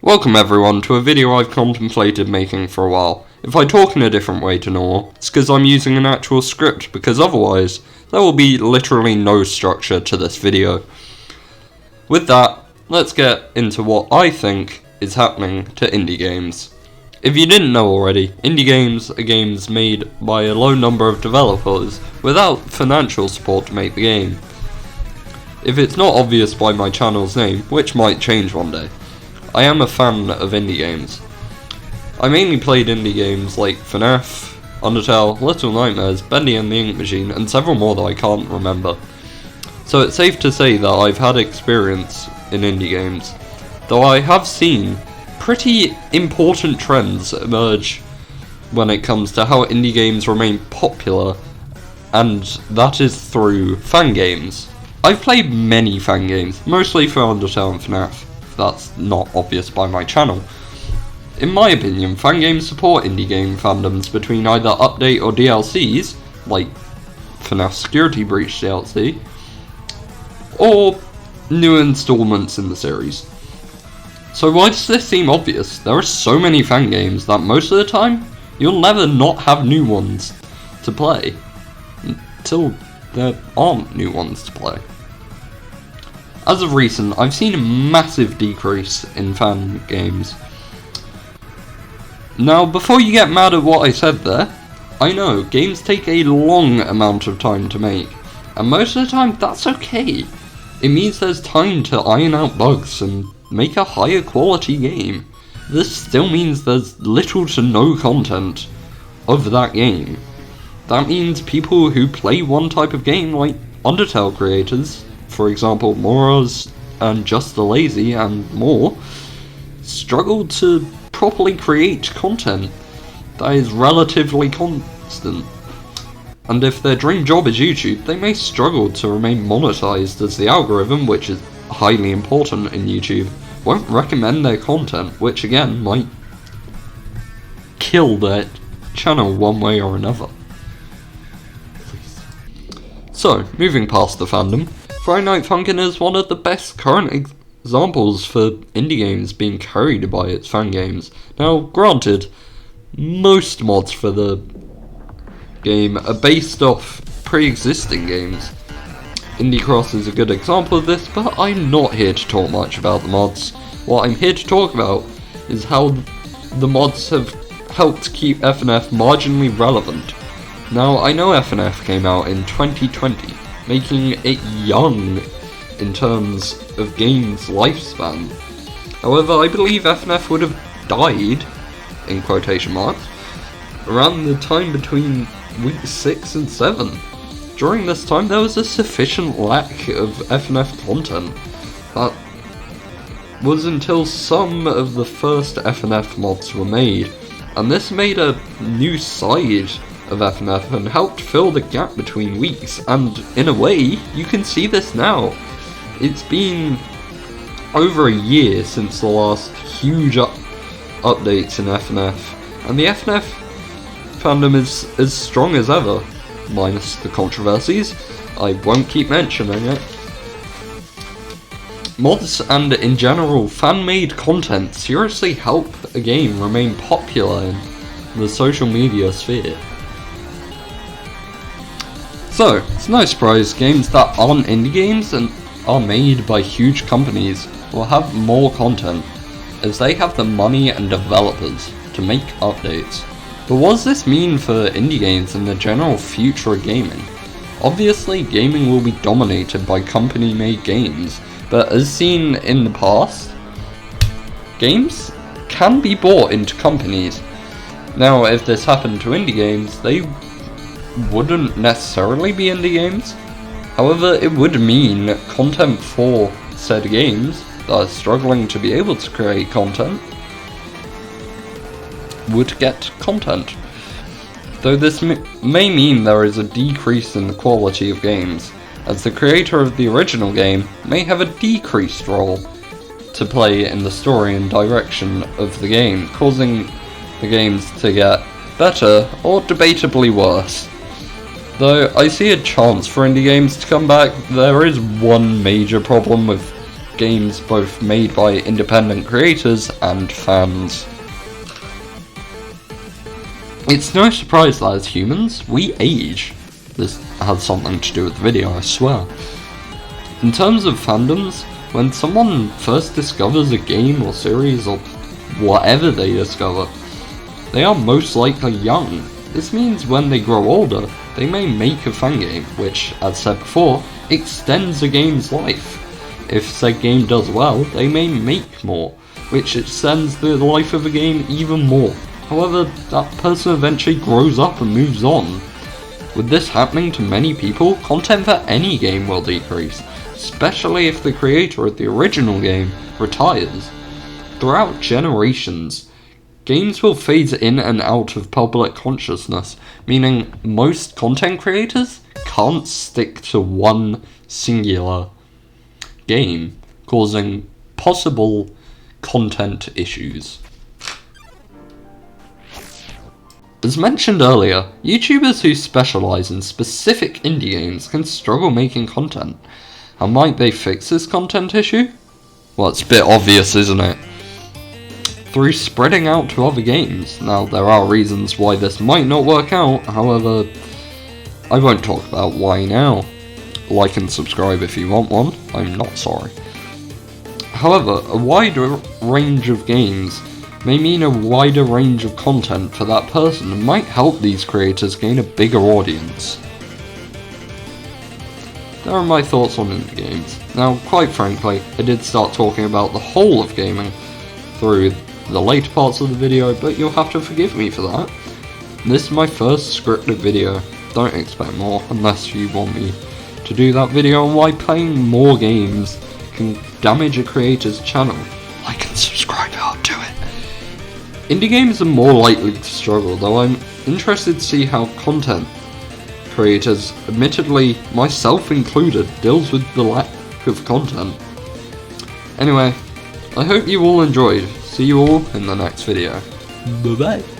Welcome everyone to a video I've contemplated making for a while. If I talk in a different way to normal, it's because I'm using an actual script, because otherwise there will be literally no structure to this video. With that, let's get into what I think is happening to indie games. If you didn't know already, indie games are games made by a low number of developers without financial support to make the game. If it's not obvious by my channel's name, which might change one day, I am a fan of indie games. I mainly played indie games like FNAF, Undertale, Little Nightmares, Bendy and the Ink Machine, and several more that I can't remember. So it's safe to say that I've had experience in indie games, though I have seen pretty important trends emerge when it comes to how indie games remain popular, and that is through fan games. I've played many fan games, mostly for Undertale and FNAF. That's not obvious by my channel. In my opinion, fan games support indie game fandoms between either update or DLCs, like FNAF Security Breach DLC, or new installments in the series. So why does this seem obvious? There are so many fan games that most of the time, you'll never not have new ones to play, until there aren't new ones to play. As of recent, I've seen a massive decrease in fan games. Now, before you get mad at what I said there, I know, games take a long amount of time to make, and most of the time that's okay. It means there's time to iron out bugs and make a higher quality game. This still means there's little to no content of that game. That means people who play one type of game, like Undertale creators, for example, Moraz and Just the Lazy and more, struggle to properly create content that is relatively constant. And if their dream job is YouTube, they may struggle to remain monetized, as the algorithm, which is highly important in YouTube, won't recommend their content, which again might kill their channel one way or another. So, moving past the fandom, Friday Night Funkin' is one of the best current examples for indie games being carried by its fan games. Now, granted, most mods for the game are based off pre-existing games. Indie Cross is a good example of this, but I'm not here to talk much about the mods. What I'm here to talk about is how the mods have helped keep FNF marginally relevant. Now, I know FNF came out in 2020, making it young in terms of game's lifespan. However, I believe FNF would have died, in quotation marks, around the time between weeks 6 and 7. During this time, there was a sufficient lack of FNF content. That was until some of the first FNF mods were made, and this made a new side of FNF and helped fill the gap between weeks, and in a way, you can see this now. It's been over a year since the last huge updates in FNF, and the FNF fandom is as strong as ever, minus the controversies. I won't keep mentioning it. Mods and, in general, fan-made content seriously help a game remain popular in the social media sphere. So, it's no surprise games that aren't indie games and are made by huge companies will have more content, as they have the money and developers to make updates. But what does this mean for indie games and the general future of gaming? Obviously, gaming will be dominated by company-made games, but as seen in the past, games can be bought into companies. Now, if this happened to indie games, they wouldn't necessarily be indie games. However, it would mean content for said games that are struggling to be able to create content would get content. Though this may mean there is a decrease in the quality of games, as the creator of the original game may have a decreased role to play in the story and direction of the game, causing the games to get better or debatably worse. Though I see a chance for indie games to come back, there is one major problem with games both made by independent creators and fans. It's no surprise that as humans, we age. This has something to do with the video, I swear. In terms of fandoms, when someone first discovers a game or series or whatever they discover, they are most likely young. This means when they grow older, they may make a fan game, which, as said before, extends a game's life. If said game does well, they may make more, which extends the life of a game even more. However, that person eventually grows up and moves on. With this happening to many people, content for any game will decrease, especially if the creator of the original game retires. Throughout generations, games will phase in and out of public consciousness, meaning most content creators can't stick to one singular game, causing possible content issues. As mentioned earlier, YouTubers who specialise in specific indie games can struggle making content. How might they fix this content issue? Well, it's a bit obvious, isn't it? Through spreading out to other games. Now, there are reasons why this might not work out, however, I won't talk about why now. Like and subscribe if you want one, I'm not sorry. However, a wider range of games may mean a wider range of content for that person and might help these creators gain a bigger audience. There are my thoughts on indie games. Now, quite frankly, I did start talking about the whole of gaming through the later parts of the video, but you'll have to forgive me for that. This is my first scripted video. Don't expect more unless you want me to do that video on why playing more games can damage a creator's channel. Like and subscribe, I'll do it. Indie games are more likely to struggle, though I'm interested to see how content creators, admittedly myself included, deals with the lack of content. Anyway, I hope you all enjoyed. See you all in the next video. Bye bye.